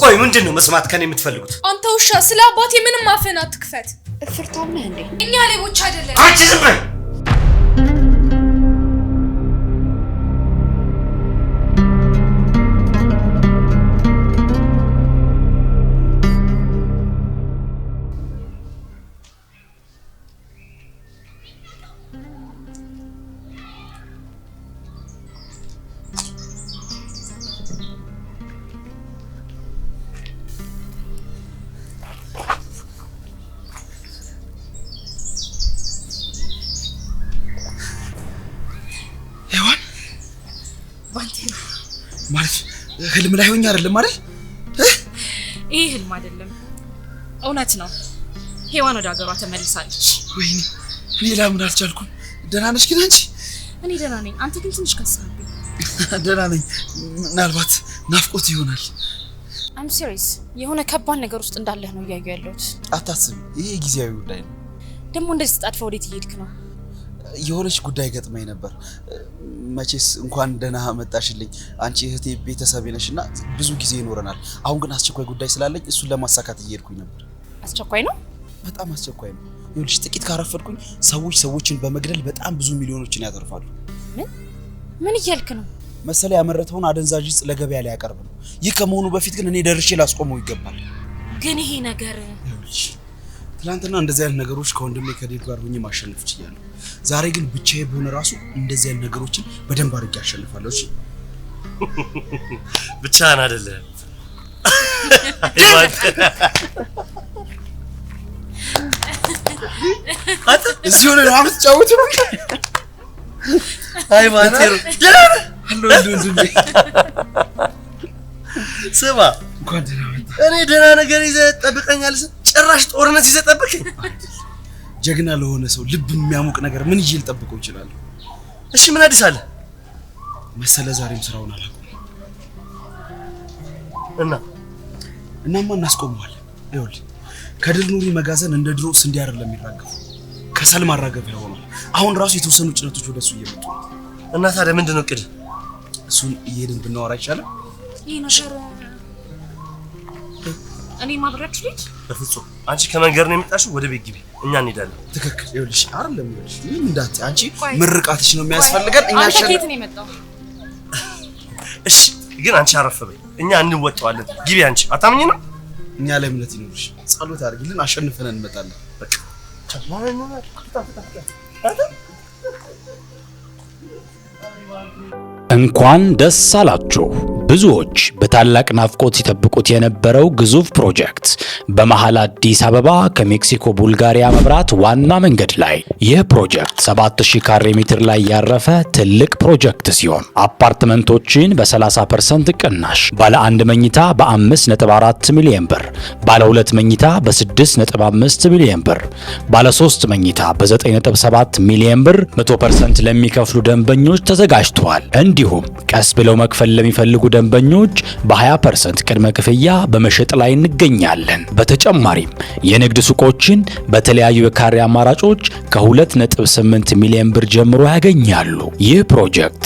ቆይ ምንድነው መስማት ከኔ የምትፈልጉት? አንተ ውሻ ስለ አባቴ ምንም አፍህን አትክፈት። እፍርታም ነህ እንዴ? እኛ ሌቦች አይደለም። አንቺ ዝም በይ። ማለት ህልም ላይ ሆኜ አይደለም አይደል? ይሄ ህልም አይደለም፣ እውነት ነው። ሄዋን ወደ ሀገሯ ተመልሳለች። ወይኔ እኔ ላምን አልቻልኩም። ደህና ነሽ ግን አንቺ? እኔ ደህና ነኝ። አንተ ግን ትንሽ ከሳብኝ። ደህና ነኝ። ምናልባት ናፍቆት ይሆናል። I'm serious። የሆነ ከባድ ነገር ውስጥ እንዳለህ ነው እያየሁ ያለሁት። አታስቢ፣ ይሄ ጊዜያዊ ጉዳይ ነው። ደግሞ እንደዚህ ተጣጥፈህ ወዴት እየሄድክ ነው? የሆነች ጉዳይ ገጥመኝ ነበር። መቼስ እንኳን ደህና መጣሽልኝ። አንቺ እህቴ ቤተሰቤ ነሽና ብዙ ጊዜ ይኖረናል። አሁን ግን አስቸኳይ ጉዳይ ስላለኝ እሱን ለማሳካት እየሄድኩኝ ነበር። አስቸኳይ ነው? በጣም አስቸኳይ ነው። ይኸውልሽ ጥቂት ካረፈድኩኝ ሰዎችን በመግደል በጣም ብዙ ሚሊዮኖችን ያተርፋሉ። ምን እያልክ ነው? መሰለ ያመረተውን አደንዛዥ ዕፅ ለገበያ ላይ ያቀርብ ነው። ይህ ከመሆኑ በፊት ግን እኔ ደርሼ ላስቆመው ይገባል። ግን ይሄ ነገር ይኸውልሽ ትላንትና እንደዚህ አይነት ነገሮች ከወንድሜ ከዴቭ ጋር ሆኜ ማሸነፍ ችያለሁ። ዛሬ ግን ብቻዬ በሆነ ራሱ እንደዚህ አይነት ነገሮችን በደንብ አድርጌ አሸንፋለሁ። እሺ ብቻህን አይደለም። አታ እዚህ ሆነ ነው አምጥጫውት ነው። አይ ማንቴሮ አሎ እንዴ ስማ እንኳን ደህና መጣ። እኔ ደህና ነገር ይዘህ ጠብቀኛለህ፣ ጭራሽ ጦርነት ይዘህ ጠብቀኝ። ጀግና ለሆነ ሰው ልብ የሚያሞቅ ነገር ምን ይዤ ልጠብቀው እችላለሁ? እሺ ምን አዲስ አለ? መሰለ ዛሬም ስራውን አላቆመም እናማ እናስቆመዋለን። ይኸውልህ ከድል ኑሪ መጋዘን እንደ ድሮ ስንዴ አይደለም የሚራገፈው፣ ከሰል ማራገፊያ ሆኗል። አሁን ራሱ የተወሰኑ ጭነቶች ወደሱ እየመጡ ነው። እና ታዲያ ምንድነው እቅድ? እሱን እየሄድን ብናወራ ይሻላል። ይሄ ነገር እኔ ማብራችሁ ልጅ በፍጹም አንቺ ከመንገር ነው የመጣሽው። ወደ ቤት ግቢ፣ እኛ እንሄዳለን። ትክክል። ይኸውልሽ አይደለም ይኸውልሽ ምን እንዳት አንቺ ምርቃትሽ ነው የሚያስፈልገን። እኛ አንተ ከየት ነው የመጣው? እሺ ግን አንቺ አረፍ በይ፣ እኛ እንወጣዋለን። ግቢ አንቺ። አታምኚ ነው? እኛ ላይ እምነት ይኖርሽ፣ ጸሎት አድርጊልን፣ አሸንፈን እንመጣለን። በቃ እንኳን ደስ አላችሁ። ብዙዎች በታላቅ ናፍቆት ሲጠብቁት የነበረው ግዙፍ ፕሮጀክት በመሃል አዲስ አበባ ከሜክሲኮ ቡልጋሪያ መብራት ዋና መንገድ ላይ። ይህ ፕሮጀክት 7000 ካሬ ሜትር ላይ ያረፈ ትልቅ ፕሮጀክት ሲሆን አፓርትመንቶችን በ30% ቅናሽ፣ ባለ 1 መኝታ በ5.4 ሚሊዮን ብር፣ ባለ 2 መኝታ በ6.5 ሚሊዮን ብር፣ ባለ 3 መኝታ በ9.7 ሚሊዮን ብር 100% ለሚከፍሉ ደንበኞች ተዘጋጅቷል። እንዲሁም ቀስ ብለው መክፈል ለሚፈልጉ ደንበኞች በ20% ቅድመ ክፍያ በመሸጥ ላይ እንገኛለን። በተጨማሪም የንግድ ሱቆችን በተለያዩ የካሬ አማራጮች ከ2.8 ሚሊዮን ብር ጀምሮ ያገኛሉ። ይህ ፕሮጀክት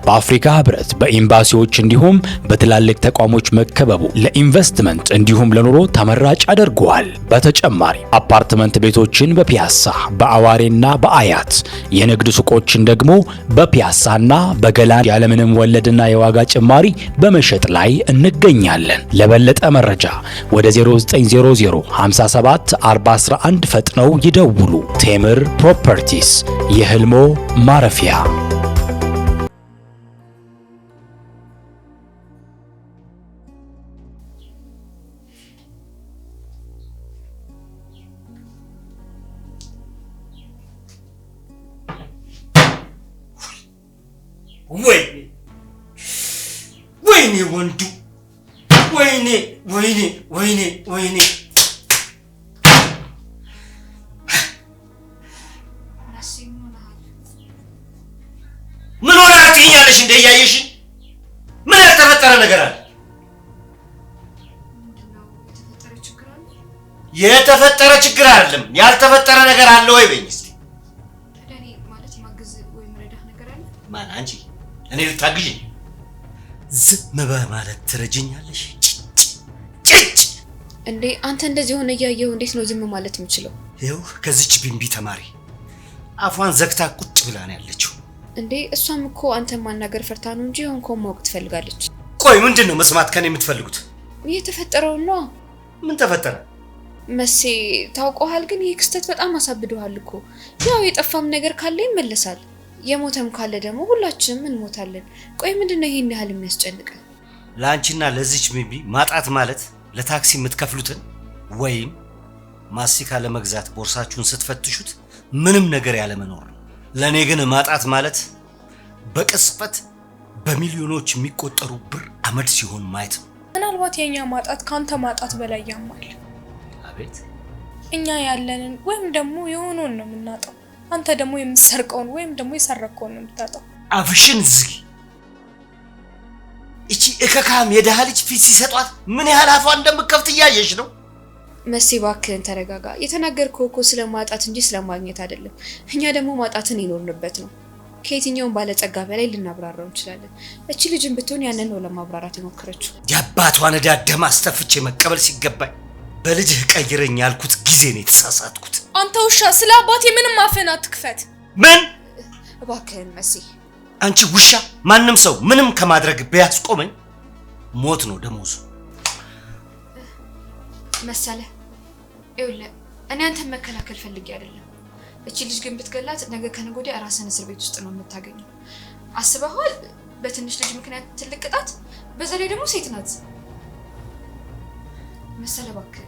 በአፍሪካ ህብረት በኤምባሲዎች እንዲሁም በትላልቅ ተቋሞች መከበቡ ለኢንቨስትመንት እንዲሁም ለኑሮ ተመራጭ አድርጓል። በተጨማሪም አፓርትመንት ቤቶችን በፒያሳ በአዋሬና በአያት፣ የንግድ ሱቆችን ደግሞ በፒያሳና በገላን ያለምንም ወለድና የዋጋ ጭማሪ በመሸጥ ላይ እንገኛለን። ለበለጠ መረጃ ወደ 0900 57 411 ፈጥነው ይደውሉ። ቴምር ፕሮፐርቲስ የህልሞ ማረፊያ። ወይኔ ወንዱ፣ ወይኔ ወይኔ ወይኔ ወይኔ። ምን ሆነ አትይኛለሽ? እንደ እያየሽ ምን ያልተፈጠረ ነገር አለ? የተፈጠረ ችግር አይደለም፣ ያልተፈጠረ ነገር አለ ወይ በይኝ እስቲ። ታዲያ ማለት ማግዝ ወይ መረዳህ ነገር አለ? ማን አንቺ? እኔ ልታግዢ? ዝም በማለት ትረጅኛለሽ? ጭጭ እንዴ አንተ እንደዚህ ሆነ እያየሁ እንዴት ነው ዝም ማለት የምችለው? ይኸው ከዚች ቢንቢ ተማሪ አፏን ዘግታ ቁጭ ብላ ነው ያለችው። እንዴ እሷም እኮ አንተን ማናገር ፈርታ ነው እንጂ ሆንኮም ማወቅ ትፈልጋለች። ቆይ ምንድነው መስማት ከኔ የምትፈልጉት? የተፈጠረው ነው። ምን ተፈጠረ? መሴ ታውቀዋል፣ ግን ይሄ ክስተት በጣም አሳብዶሃል እኮ። ያው የጠፋም ነገር ካለ ይመለሳል፣ የሞተም ካለ ደግሞ ሁላችንም እንሞታለን። ቆይ ምንድነው ይሄን ያህል የሚያስጨንቅ? ለአንቺና ለዚች ቢንቢ ማጣት ማለት ለታክሲ የምትከፍሉትን ወይም ማስቲካ ለመግዛት ቦርሳችሁን ስትፈትሹት ምንም ነገር ያለ መኖር ነው። ለኔ ግን ማጣት ማለት በቅጽበት በሚሊዮኖች የሚቆጠሩ ብር አመድ ሲሆን ማየት ነው። ምናልባት የኛ ማጣት ካንተ ማጣት በላይ ያማል። አቤት። እኛ ያለንን ወይም ደግሞ የሆነውን ነው የምናጣው፣ አንተ ደግሞ የምትሰርቀውን ወይም ደግሞ የሰረቀውን ነው የምታጣው። አፍሽን ዝጊ። እቺ እከካም የደሃ ልጅ ፊት ሲሰጧት ምን ያህል አፏን እንደምከፍት እያየሽ ነው። መሴ እባክህን ተረጋጋ። የተናገርከው እኮ ስለማጣት እንጂ ስለማግኘት አይደለም። እኛ ደግሞ ማጣትን ይኖርንበት ነው። ከየትኛውም ባለጸጋ በላይ ልናብራራው እንችላለን። እቺ ልጅን ብትሆን ያንን ነው ለማብራራት የሞከረችው። የአባቷን ዕዳ ደም አስተፍቼ መቀበል ሲገባኝ በልጅህ ቀይረኝ ያልኩት ጊዜ ነው የተሳሳትኩት። አንተ ውሻ፣ ስለ አባቴ ምንም አፍህን አትክፈት። ምን? እባክህን መሴ። አንቺ ውሻ፣ ማንም ሰው ምንም ከማድረግ ቢያስቆመኝ ሞት ነው ደሞዙ። መሰለ ይኸውልህ፣ እኔ አንተን መከላከል ፈልጌ አይደለም። እቺ ልጅ ግን ብትገላት ነገ ከነገ ወዲያ ራስን እስር ቤት ውስጥ ነው የምታገኘው። አስበሃል? በትንሽ ልጅ ምክንያት ትልቅ ቅጣት፣ በዛ ላይ ደግሞ ሴት ናት። መሰለ እባክህ።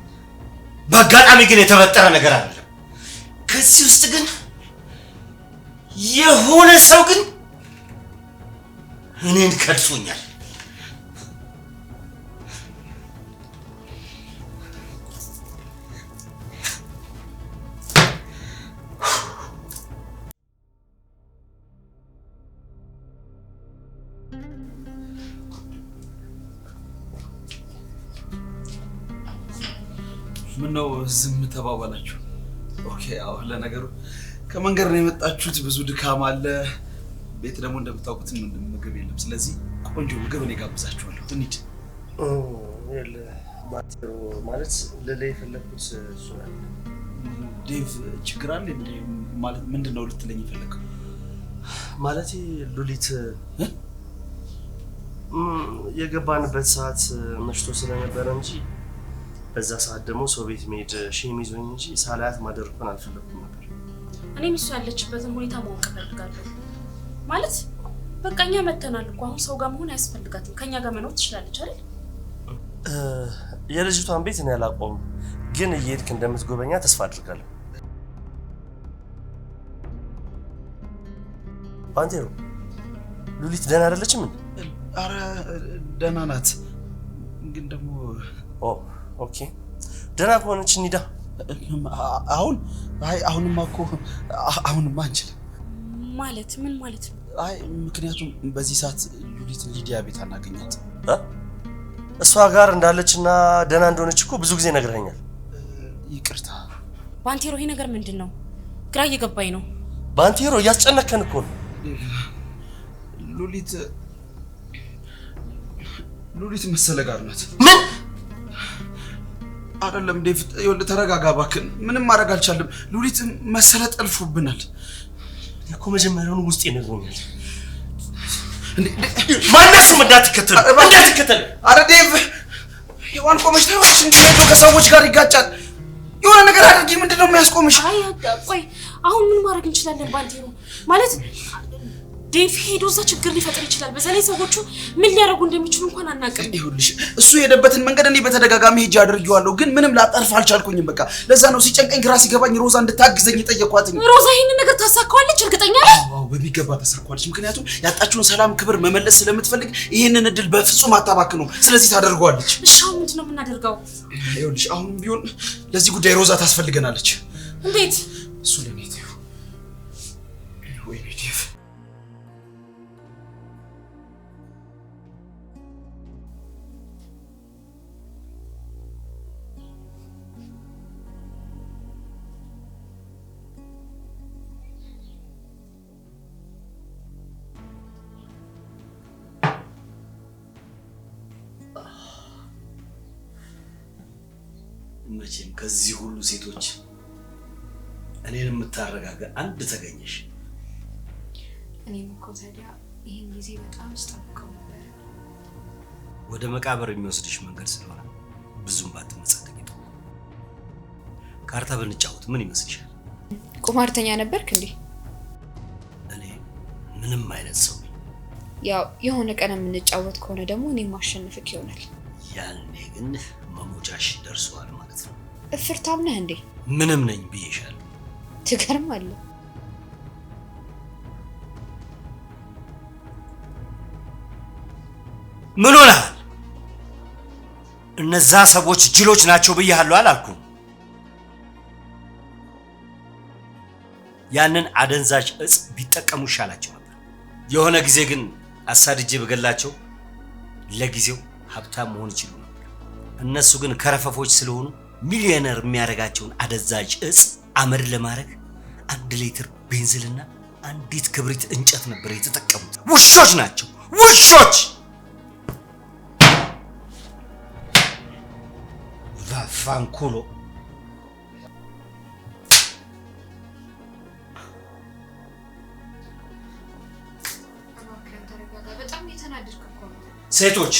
በአጋጣሚ ግን የተፈጠረ ነገር አይደለም። ከዚህ ውስጥ ግን የሆነ ሰው ግን እኔን ከድሶኛል። ምነው ዝም ተባባላችሁ? ኦኬ አዎ፣ ለነገሩ ከመንገድ ነው የመጣችሁት፣ ብዙ ድካም አለ። ቤት ደግሞ እንደምታውቁት ምግብ የለም። ስለዚህ ቆንጆ ምግብ እኔ ጋብዛችኋለሁ። እንሂድ። ማለት ለለ የፈለኩት እሱ ነው። ዴቭ ችግር አለ እንዴ? ማለት ምንድነው ልትለኝ የፈለከው? ማለት ሉሊት የገባንበት ሰዓት መሽቶ ስለነበረ እንጂ በዛ ሰዓት ደግሞ ሰው ቤት መሄድ ሼም ይዞኝ እንጂ ሳላያት ማደር እንኳን አልፈለኩም ነበር። እኔም እሱ ያለችበትን ሁኔታ ማወቅ እፈልጋለሁ። ማለት በቃ እኛ መተናል እኮ አሁን ሰው ጋር መሆን አያስፈልጋትም። ከኛ ጋር መኖር ትችላለች አይደል? የልጅቷን ቤት እኔ አላውቀውም፣ ግን እየሄድክ እንደምትጎበኛ ተስፋ አድርጋለሁ። ባንቴሮ ሉሊት ደህና አይደለችም? አረ ደህና ናት፣ ግን ደግሞ ኦኬ ደህና ከሆነች እንሂዳ። አሁን አሁንማ እኮ አሁንማ አንችልም። ማለት ምን ማለት ነው? አይ ምክንያቱም በዚህ ሰዓት ሉሊት ሊዲያ ቤት አናገኛት። እሷ ጋር እንዳለችና ደህና እንደሆነች እኮ ብዙ ጊዜ ነግረኸኛል። ይቅርታ ባንቴሮ፣ ይሄ ነገር ምንድን ነው? ግራ እየገባኝ ነው። ባንቴሮ እያስጨነከን እኮ ነው። ሉሊት መሰለ ጋር ናት። ምን? አይደለም ዴቭ፣ ይኸውልህ ተረጋጋ እባክህ። ምንም ማድረግ አልቻለም። ሉሊት መሰለ ጠልፎብናል እኮ። መጀመሪያውን ውስጥ ይነግሮኛል። ማነሱም እንዳትከተል። አረ ዴቭ፣ የዋን ቆመች ታይዋለች እንዴ? ሄዶ ከሰዎች ጋር ይጋጫል። የሆነ ነገር አድርጊ። ምንድነው የሚያስቆምሽ? አይ ቆይ፣ አሁን ምን ማድረግ እንችላለን ባንቴሮ? ማለት ዴቭ ሄዶ እዛ ችግር ሊፈጥር ይችላል። በዛ ላይ ሰዎቹ ምን ሊያደርጉ እንደሚችሉ እንኳን አናውቅም። ይኸውልሽ እሱ የሄደበትን መንገድ እኔ በተደጋጋሚ ሄጄ አድርጌዋለሁ፣ ግን ምንም ላጣርፍ አልቻልኩኝም። በቃ ለዛ ነው ሲጨንቀኝ ግራ ሲገባኝ ሮዛ እንድታግዘኝ የጠየኳትኝ። ሮዛ ይሄንን ነገር ታሳካዋለች? እርግጠኛ ነህ? አዎ በሚገባ ታሳካዋለች። ምክንያቱም ያጣችውን ሰላም፣ ክብር መመለስ ስለምትፈልግ ይሄንን እድል በፍጹም አታባክነውም። ስለዚህ ታደርገዋለች። እሺ አሁን ምንድነው የምናደርገው? ይኸውልሽ አሁንም ቢሆን ለዚህ ጉዳይ ሮዛ ታስፈልገናለች። እንዴት? እሱ ለኔ ነው ወይ ዴቭ? መቼም ከዚህ ሁሉ ሴቶች እኔን የምታረጋጋ አንድ ተገኘሽ። እኔም እኮ ታዲያ ይህን ጊዜ በጣም ስጠብቀው ነበር። ወደ መቃብር የሚወስድሽ መንገድ ስለሆነ ብዙም ባትመጻደቂ። ካርታ ብንጫወት ምን ይመስልሻል? ቁማርተኛ ነበርክ እንዴ? እኔ ምንም አይነት ሰው ነኝ። ያው የሆነ ቀን የምንጫወት ከሆነ ደግሞ እኔ ማሸነፍክ ይሆናል። ያኔ ግን መሞቻሽ ደርሷል ማለት ነው። እፍርታም ነህ እንዴ? ምንም ነኝ ብዬሻለሁ። ትገርማለህ። ምን ሆነሃል? እነዛ ሰዎች ጅሎች ናቸው ብዬሃለሁ አላልኩም? ያንን አደንዛዥ እጽ ቢጠቀሙ ይሻላቸው ነበር። የሆነ ጊዜ ግን አሳድጄ በገላቸው ለጊዜው ሀብታም መሆን ይችሉ ነበር። እነሱ ግን ከረፈፎች ስለሆኑ ሚሊዮነር የሚያደርጋቸውን አደንዛዥ እጽ አመድ ለማድረግ 1 ሊትር ቤንዚልና አንዲት ክብሪት እንጨት ነበር የተጠቀሙት። ውሾች ናቸው፣ ውሾች! ቫፋንኩሎ ሴቶች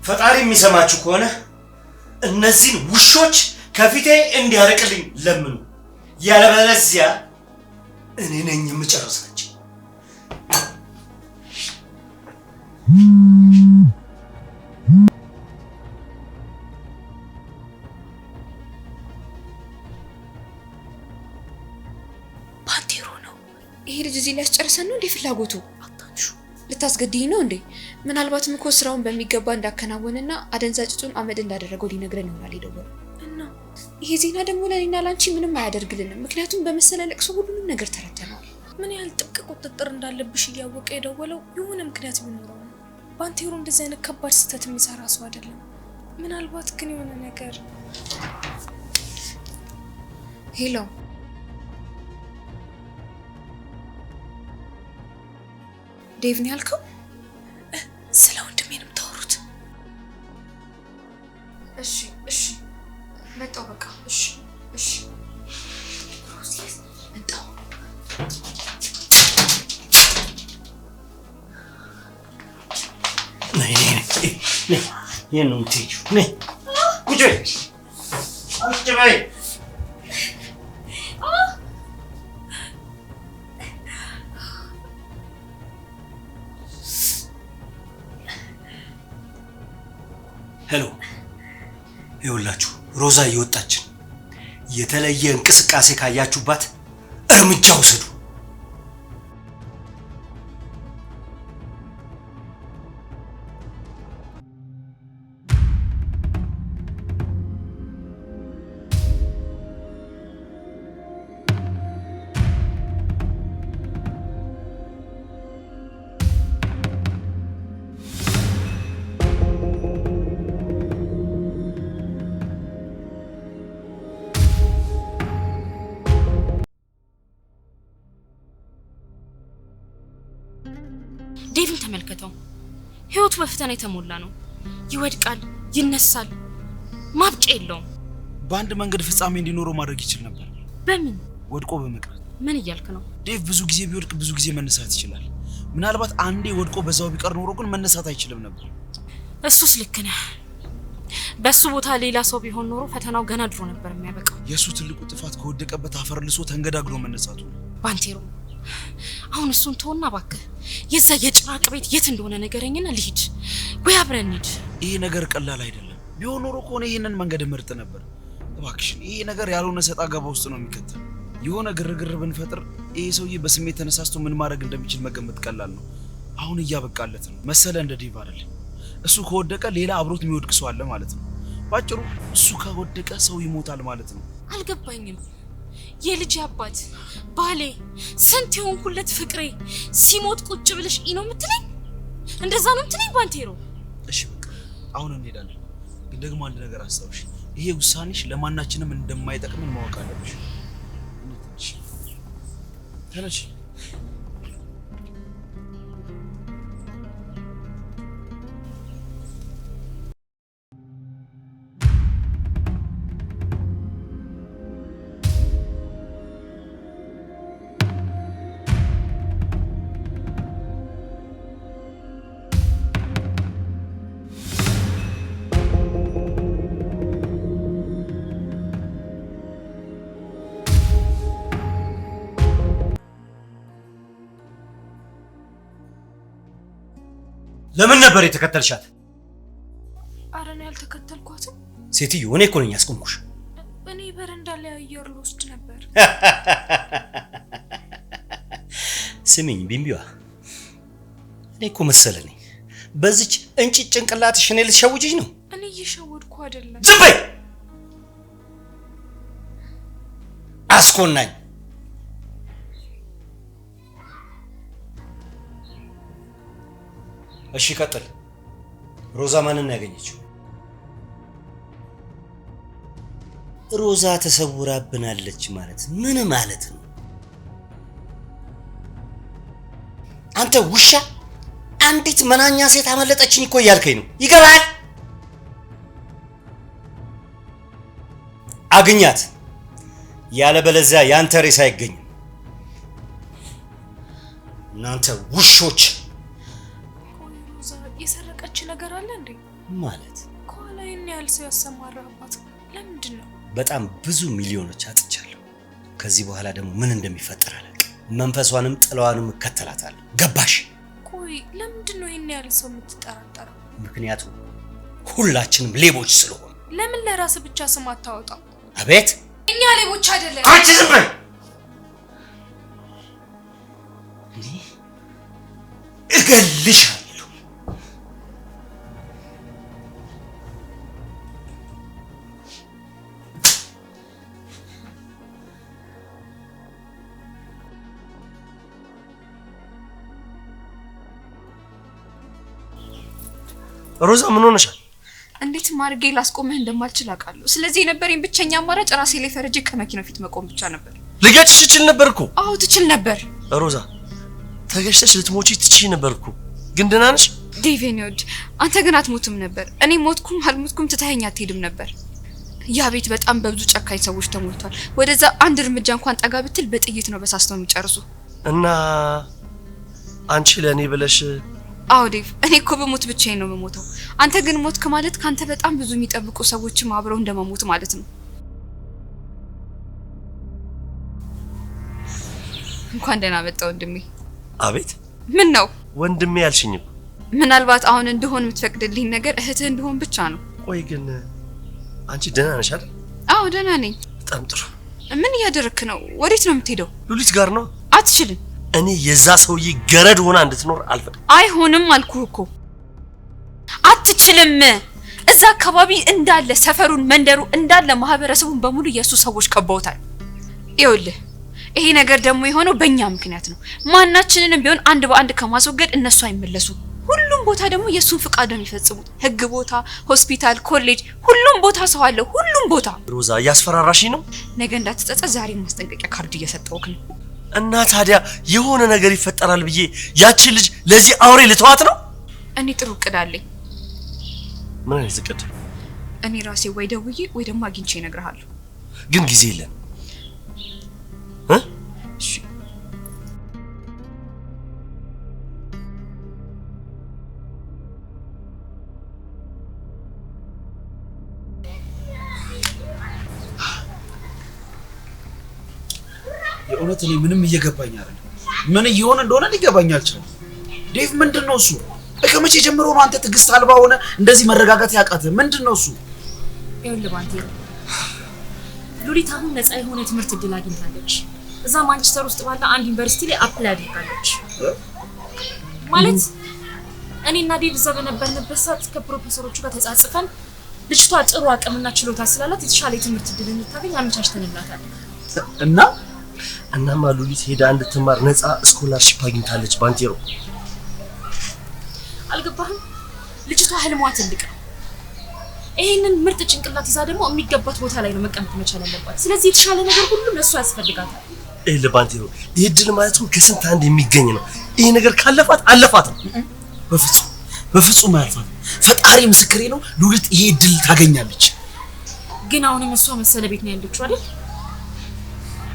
ፈጣሪ የሚሰማችሁ ከሆነ እነዚህን ውሾች ከፊቴ እንዲያርቅልኝ ለምኑ። ያለበለዚያ እኔ ነኝ የምጨርሳቸው። ባንቴሮ ነው ይሄ ልጅ። እዚህ ሊያስጨርሰን ነው እንዴ ፍላጎቱ? ልታስገድኝ ነው እንዴ? ምናልባትም እኮ ስራውን በሚገባ እንዳከናወንና አደንዛዥ እጹን አመድ እንዳደረገው ሊነግረን ይሆናል የደወለው። እና ይሄ ዜና ደግሞ ለኔና ላንቺ ምንም አያደርግልንም፣ ምክንያቱም በመሰለ ለቅሶ ሁሉንም ነገር ተረድተናል። ምን ያህል ጥብቅ ቁጥጥር እንዳለብሽ እያወቀ የደወለው የሆነ ምክንያት ቢኖረው ነው። ባንቴሮ እንደዚህ አይነት ከባድ ስህተት የሚሰራ ሰው አይደለም። ምናልባት ግን የሆነ ነገር። ሄሎ፣ ዴቭ ነው ያልከው? ስለ ወንድሜ ነው የምታወሩት? እሺ እሺ፣ መጣሁ በቃ። እሺ እሺ፣ መጣሁ። ነይ ነይ ነይ፣ የት ነው የምትሄጂው? ነይ ቁጭ በይ፣ ቁጭ በይ። ሄሎ፣ ይኸውላችሁ ሮዛ እየወጣች ነው። የተለየ እንቅስቃሴ ካያችሁባት እርምጃ ውሰዱ። ዴቪን ተመልከተው። ህይወቱ በፈተና የተሞላ ነው። ይወድቃል፣ ይነሳል፣ ማብጫ የለውም። በአንድ መንገድ ፍጻሜ እንዲኖረው ማድረግ ይችል ነበር። በምን? ወድቆ በመቅረት። ምን እያልክ ነው? ዴቭ ብዙ ጊዜ ቢወድቅ ብዙ ጊዜ መነሳት ይችላል። ምናልባት አንዴ ወድቆ በዛው ቢቀር ኖሮ ግን መነሳት አይችልም ነበር። እሱስ ልክ ነህ። በሱ ቦታ ሌላ ሰው ቢሆን ኖሮ ፈተናው ገና ድሮ ነበር የሚያበቃው። የሱ ትልቁ ጥፋት ከወደቀበት አፈር ልሶ ተንገዳግዶ መነሳቱ ነው። ባንቴሮ፣ አሁን እሱን ተውና እባክህ የዛ የጭራቅ ቤት የት እንደሆነ ነገረኝና ልሂድ፣ ወይ አብረን እንሂድ። ይሄ ነገር ቀላል አይደለም። ቢሆን ኖሮ ከሆነ ይሄንን መንገድ መርጥ ነበር። እባክሽን፣ ይሄ ነገር ያልሆነ ሰጣ ገባ ውስጥ ነው የሚከተል። የሆነ ግርግር ብንፈጥር ይሄ ሰውዬ በስሜት ተነሳስቶ ምን ማድረግ እንደሚችል መገመት ቀላል ነው። አሁን እያበቃለት ነው መሰለ። እንደ ዴቭ አይደለም። እሱ ከወደቀ ሌላ አብሮት የሚወድቅ ሰው አለ ማለት ነው። ባጭሩ እሱ ከወደቀ ሰው ይሞታል ማለት ነው። አልገባኝም። የልጅ አባት ባሌ ስንት የሆንኩለት ፍቅሬ ሲሞት ቁጭ ብለሽ ነው የምትለኝ? እንደዛ ነው የምትለኝ ባንቴሮ? እሺ በቃ አሁን እንሄዳለን። ግን ደግሞ አንድ ነገር አስታውሽ፣ ይሄ ውሳኔሽ ለማናችንም እንደማይጠቅምን ማወቅ አለብሽ። ተነሽ። ለምን ነበር የተከተልሻት? ኧረ እኔ ያልተከተልኳትም። ሴትዮ እኔ እኮ ነኝ ያስቆምኩሽ። እኔ በረንዳ ላይ አየር ልወስድ ነበር። ስሚኝ ቢምቢዋ፣ እኔ እኮ መሰለኝ በዚች እንጭጭ ጭንቅላትሽ እኔ ልትሸውጂኝ ነው? እኔ እየሸወድኩ አይደለም። ዝም በይ! አስኮናኝ። እሺ ቀጥል። ሮዛ ማንን ነው ያገኘችው? ሮዛ ተሰውራብናለች ማለት ምን ማለት ነው? አንተ ውሻ! አንዲት መናኛ ሴት አመለጠችኝ እኮ እያልከኝ ነው? ይገባል? አግኛት፣ ያለበለዚያ ያንተ ሬሳ አይገኝም። እናንተ ውሾች! ቆይ ሮዛ የሰረቀች ነገር አለ እንዴ? ማለት ከኋላ ይሄን ያህል ሰው ያሰማራባት ለምንድን ነው? በጣም ብዙ ሚሊዮኖች አጥቻለሁ። ከዚህ በኋላ ደግሞ ምን እንደሚፈጠር አላውቅም። መንፈሷንም ጥለዋንም እከተላታለሁ። ገባሽ? ቆይ ለምንድን ነው ይሄን ያህል ሰው የምትጠራጠረው? ምክንያቱም ሁላችንም ሌቦች ስለሆን። ለምን ለራስ ብቻ ስም አታወጣው? አቤት! እኛ ሌቦች አይደለም። አንቺ ዝም በይ! እገልሻለሁ። ሮዛ ምን ሆነሻል? እንዴት ማርጌ ላስቆምህ እንደማልችል አውቃለሁ። ስለዚህ የነበረኝ ብቸኛ አማራጭ ራሴ ላይ ፈርጄ ከመኪናው ፊት መቆም ብቻ ነበር። ልገጭሽ ትችል ነበር እኮ። አዎ ትችል ነበር። ሮዛ ተገጭተሽ ልትሞቺ ትችይ ነበር እኮ። ግን ደህና ነሽ? ዴቪን ይወድ አንተ ግን አትሞትም ነበር። እኔ ሞትኩም አልሞትኩም ትተኸኝ አትሄድም ነበር። ያ ቤት በጣም በብዙ ጨካኝ ሰዎች ተሞልቷል። ወደዛ አንድ እርምጃ እንኳን ጠጋ ብትል በጥይት ነው በሳስተው የሚጨርሱ። እና አንቺ ለእኔ ብለሽ? አዎ ዴቭ፣ እኔ እኮ በሞት ብቻዬን ነው የምሞተው። አንተ ግን ሞትክ ማለት ካንተ በጣም ብዙ የሚጠብቁ ሰዎችም አብረው እንደመሞት ማለት ነው። እንኳን ደህና መጣ ወንድሜ። አቤት። ምን ነው ወንድሜ ያልሽኝ? ምናልባት አሁን እንደሆን የምትፈቅድልኝ ነገር እህትህ እንደሆን ብቻ ነው። ቆይ ግን አንቺ ደህና ነሽ አይደል? አዎ ደህና ነኝ። በጣም ጥሩ። ምን እያደረክ ነው? ወዴት ነው የምትሄደው? ሉሊት ጋር ነው። አትችልም። እኔ የዛ ሰውዬ ገረድ ሆና እንድትኖር አልፈቅድም። አይሆንም አልኩህ እኮ አትችልም። እዛ አካባቢ እንዳለ ሰፈሩን፣ መንደሩ እንዳለ ማህበረሰቡን በሙሉ የሱ ሰዎች ከበውታል። ይኸውልህ ይሄ ነገር ደግሞ የሆነው በእኛ ምክንያት ነው። ማናችንንም ቢሆን አንድ በአንድ ከማስወገድ እነሱ አይመለሱ። ሁሉም ቦታ ደግሞ የሱን ፍቃድ ነው የሚፈጽሙት። ህግ ቦታ፣ ሆስፒታል፣ ኮሌጅ፣ ሁሉም ቦታ ሰው አለ። ሁሉም ቦታ። ሮዛ እያስፈራራሽ ነው። ነገ እንዳትጸጸት ዛሬ ማስጠንቀቂያ ካርድ እየሰጠውክ ነው። እና ታዲያ የሆነ ነገር ይፈጠራል ብዬ ያቺን ልጅ ለዚህ አውሬ ልተዋት ነው? እኔ ጥሩ እቅድ አለኝ። ምን አይነት እቅድ? እኔ ራሴ ወይ ደውዬ ወይ ደግሞ አግኝቼ እነግርሃለሁ። ግን ጊዜ የለን። እሺ የእውነት እኔ ምንም እየገባኝ አይደለም። ምን እየሆነ እንደሆነ ሊገባኝ አልቻለም። ዴቭ ምንድነው እሱ? ከመቼ ጀምሮ ነው አንተ ትዕግስት አልባ ሆነ እንደዚህ መረጋጋት ያቃተ? ምንድነው እሱ? ይኸውልህ ባንቴ፣ ሉሊት አሁን ነፃ የሆነ ትምህርት እድል አግኝታለች። እዛ ማንቸስተር ውስጥ ባለ አንድ ዩኒቨርሲቲ ላይ አፕላይ አድርጋለች። ማለት እኔና ዴቭ እዛ በነበርንበት ሰዓት ከፕሮፌሰሮቹ ጋር ተጻጽፈን ልጅቷ ጥሩ አቅምና ችሎታ ስላላት የተሻለ የትምህርት እድል እንድታገኝ አመቻችተንላታል። እናማ ሉሊት ሄዳ እንድትማር ነፃ ስኮላርሺፕ አግኝታለች። ባንቴሮ አልገባህም? ልጅቷ ህልሟ ትልቅ ነው። ይሄንን ምርጥ ጭንቅላት ይዛ ደግሞ የሚገባት ቦታ ላይ ነው መቀመጥ መቻል አለባት። ስለዚህ የተሻለ ነገር ሁሉ ለሷ ያስፈልጋታል። ባንቴሮ ይሄ እድል ማለት ከስንት አንድ የሚገኝ ነው። ይሄ ነገር ካለፋት አለፋት ነው። በፍጹም አያልፋት። ፈጣሪ ምስክሬ ነው። ሉሊት ይሄ እድል ታገኛለች። ግን አሁንም እሷ መሰለ ቤት ነው ያለችው አይደል?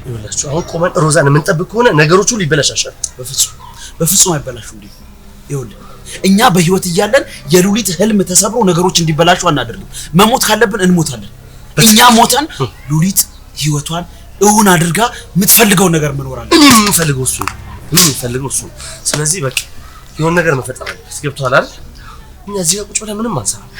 ይኸውላችሁ አሁን ቆመን ሮዛን የምንጠብቅ ከሆነ ነገሮች ሁሉ ይበላሻሻል። በፍጹም አይበላሹም። ይኸውልህ እኛ በህይወት እያለን የሉሊት ህልም ተሰብሮ ነገሮች እንዲበላሹ አናደርግም። መሞት ካለብን እንሞታለን። እኛ ሞተን ሉሊት ህይወቷን እውን አድርጋ የምትፈልገው ነገር መኖር አለ። እኔ የምፈልገው እሱ። ስለዚህ በቃ የሆነ ነገር መፈጠር አለበት። ገብቶሃል አይደል? እኛ እዚህ ጋር ቁጭ ብለን ምንም አንሰራም።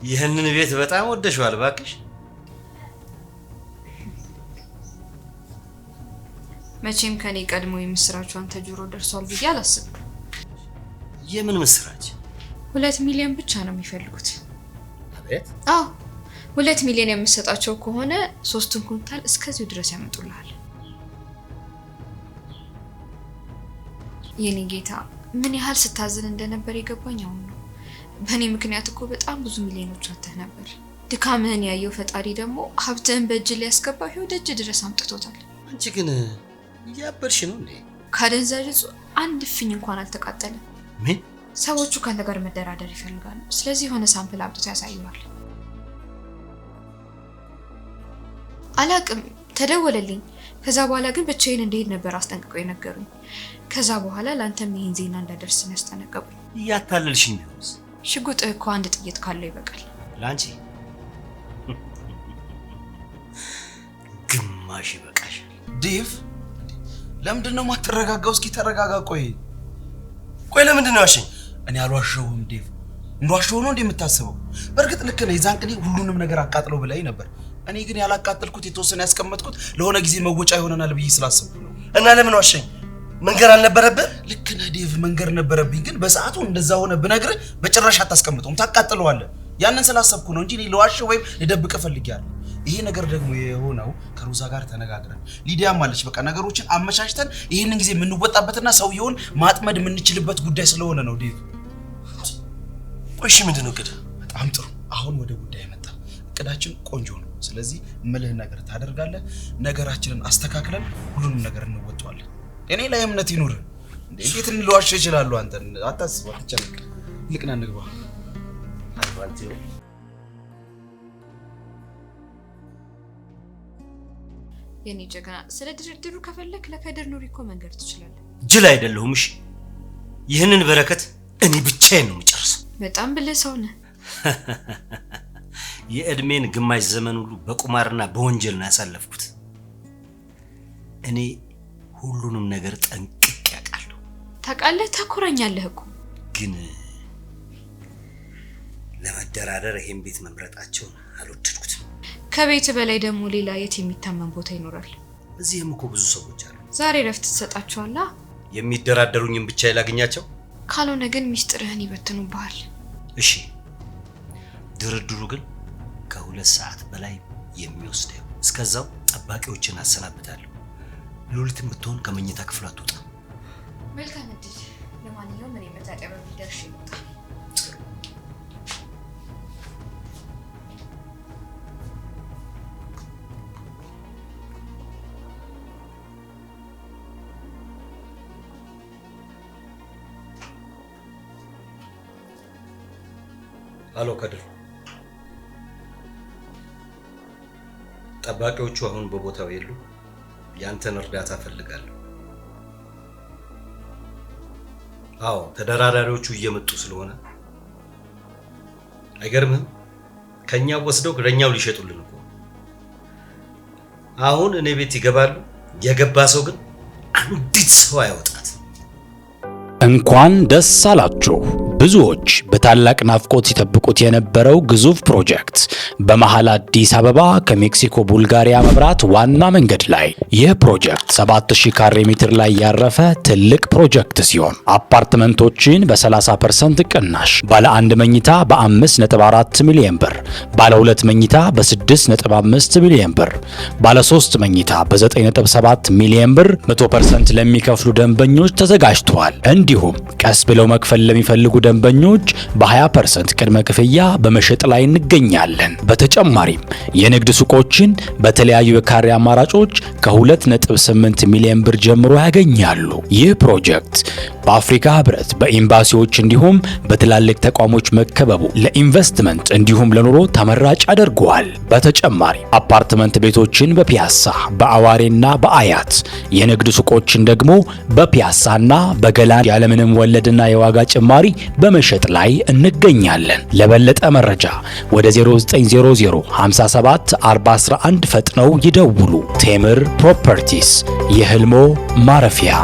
ይህንን ቤት በጣም ወደሽዋል ባክሽ። መቼም ከኔ ቀድሞ የምስራቹ አንተ ጆሮ ደርሷል ብዬ አላስብም። የምን ምስራች? 2 ሚሊዮን ብቻ ነው የሚፈልጉት። አቤት? አዎ 2 ሚሊዮን የምሰጣቸው ከሆነ 3 ኩንታል እስከዚሁ ድረስ ያመጡልሃል። የኔ ጌታ ምን ያህል ስታዝን እንደነበር የገባኝ አሁን ነው። በእኔ ምክንያት እኮ በጣም ብዙ ሚሊዮኖች አጥተህ ነበር። ድካምህን ያየው ፈጣሪ ደግሞ ሀብትህን በእጅ ሊያስገባ ወደ እጅ ድረስ አምጥቶታል። አንቺ ግን እያበርሽ ነው እንዴ? ካደንዛዥ እጹ አንድ እፍኝ እንኳን አልተቃጠለም። ምን? ሰዎቹ ካንተ ጋር መደራደር ይፈልጋሉ። ስለዚህ የሆነ ሳምፕል አምጥቶ ያሳዩዋል። አላቅም ተደወለልኝ። ከዛ በኋላ ግን ብቻዬን እንደሄድ ነበር አስጠንቅቀው የነገሩኝ። ከዛ በኋላ ላንተም ይሄን ዜና እንዳደርስ ያስጠነቀቁኝ። እያታለልሽኝ ቢሆንስ? ሽጉጥህ እኮ አንድ ጥይት ካለው ይበቃል። ላንቺ ግማሽ ይበቃሻል። ዴቭ ለምንድን ነው የማትረጋጋው? እስኪ ተረጋጋ። ቆይ ለምንድን ነው ያሸኝ? እኔ አልዋሸሁም ዴቭ። እንደዋሸሁ ነው እንደምታስበው? በእርግጥ ልክ ነህ። የዛን ቀን ሁሉንም ነገር አቃጥለው ብለኝ ነበር። እኔ ግን ያላቃጠልኩት የተወሰነ ያስቀመጥኩት ለሆነ ጊዜ መወጫ ይሆነናል ብዬ ስላሰብኩ ነው። እና ለምን ዋሸኝ? መንገር አልነበረብህ? ልክ ነህ ዴቭ፣ መንገር ነበረብኝ። ግን በሰዓቱ እንደዛ ሆነ ብነግርህ በጭራሽ አታስቀምጠውም፣ ታቃጥለዋለህ። ያንን ስላሰብኩ ነው እንጂ ልዋሽህ ወይም ልደብቅህ ፈልጌያለሁ። ይሄ ነገር ደግሞ የሆነው ከሮዛ ጋር ተነጋግረን ሊዲያም አለች። በቃ ነገሮችን አመቻችተን ይሄንን ጊዜ የምንወጣበትና ሰውየውን ማጥመድ የምንችልበት ጉዳይ ስለሆነ ነው ዴቭ። እሺ ምንድን ነው እቅድ? በጣም ጥሩ። አሁን ወደ ጉዳይ መጣ። እቅዳችን ቆንጆ ነው። ስለዚህ ምልህ ነገር ታደርጋለህ። ነገራችንን አስተካክለን ሁሉንም ነገር እንወጣዋለን። እኔ ላይ እምነት ይኑር። እንዴት እንልዋሽ ይችላል? አንተን አታስብ፣ አትጨነቅ። ልቅና እንግባ። አድቫንቴጅ የኔ ጀግና፣ ስለ ድርድሩ ከፈለክ ለከድር ኑሪ እኮ መንገድ ትችላለህ። ጅል አይደለሁም። እሺ ይህንን በረከት እኔ ብቻዬን ነው የምጨርሰው። በጣም ብልህ ሰው ነህ። የእድሜን ግማሽ ዘመን ሁሉ በቁማርና በወንጀል ነው ያሳለፍኩት። እኔ ሁሉንም ነገር ጠንቅቄ አውቃለሁ። ታውቃለህ፣ ታኮራኛለህ እኮ። ግን ለመደራደር ይሄን ቤት መምረጣቸውን አልወደድኩትም። ከቤት በላይ ደግሞ ሌላ የት የሚታመን ቦታ ይኖራል? እዚህም እኮ ብዙ ሰዎች አሉ። ዛሬ ረፍት ትሰጣቸዋለህ። የሚደራደሩኝም ብቻ ይላግኛቸው። ካልሆነ ግን ሚስጥርህን ይበትኑብሃል። እሺ ድርድሩ ግን ከ2 ሰዓት በላይ የሚወስደው። እስከዛው ጠባቂዎችን አሰናብታለሁ። ሉሊትም ብትሆን ከመኝታ ክፍሏ አትወጣ። መልካም እድል። ለማንኛውም እኔ መታጠቢያ ደርሼ ልውጣ። አሎ ከድር፣ ጠባቂዎቹ አሁን በቦታው የሉ። ያንተን እርዳታ ፈልጋለሁ። አዎ ተደራዳሪዎቹ እየመጡ ስለሆነ አይገርምህም? ከኛ ወስደው ለኛው ሊሸጡልን እኮ። አሁን እኔ ቤት ይገባሉ። የገባ ሰው ግን አንዲት ሰው አይወጣት። እንኳን ደስ አላችሁ። ብዙዎች በታላቅ ናፍቆት ሲጠብቁት የነበረው ግዙፍ ፕሮጀክት በመሃል አዲስ አበባ ከሜክሲኮ ቡልጋሪያ መብራት ዋና መንገድ ላይ። ይህ ፕሮጀክት 7000 ካሬ ሜትር ላይ ያረፈ ትልቅ ፕሮጀክት ሲሆን አፓርትመንቶችን በ30% ቅናሽ፣ ባለ 1 መኝታ በ5.4 ሚሊዮን ብር፣ ባለ 2 መኝታ በ6.5 ሚሊዮን ብር፣ ባለ 3 መኝታ በ9.7 ሚሊዮን ብር 100% ለሚከፍሉ ደንበኞች ተዘጋጅቷል። እንዲሁም ቀስ ብለው መክፈል ለሚፈልጉ ደንበኞች በ20% ቅድመ ክፍያ በመሸጥ ላይ እንገኛለን። በተጨማሪም የንግድ ሱቆችን በተለያዩ የካሬ አማራጮች ከ2.8 ሚሊዮን ብር ጀምሮ ያገኛሉ። ይህ ፕሮጀክት በአፍሪካ ህብረት በኤምባሲዎች እንዲሁም በትላልቅ ተቋሞች መከበቡ ለኢንቨስትመንት እንዲሁም ለኑሮ ተመራጭ አድርጓል። በተጨማሪ አፓርትመንት ቤቶችን በፒያሳ በአዋሬና በአያት የንግድ ሱቆችን ደግሞ በፒያሳና በገላን ያለምንም ወለድና የዋጋ ጭማሪ በመሸጥ ላይ እንገኛለን። ለበለጠ መረጃ ወደ 0900 57 411 ፈጥነው ይደውሉ። ቴምር ፕሮፐርቲስ የህልሞ ማረፊያ።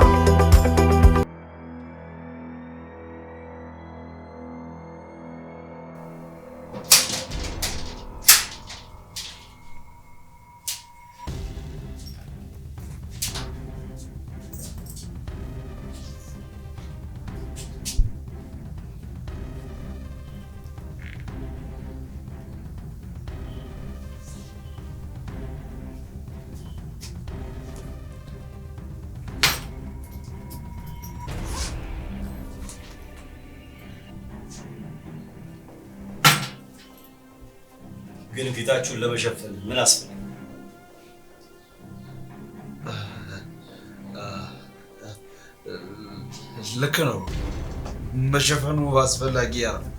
ግን ፊታችሁን ለመሸፈን ምን አስፈለገ? ልክ ነው። መሸፈኑ አስፈላጊ ያለው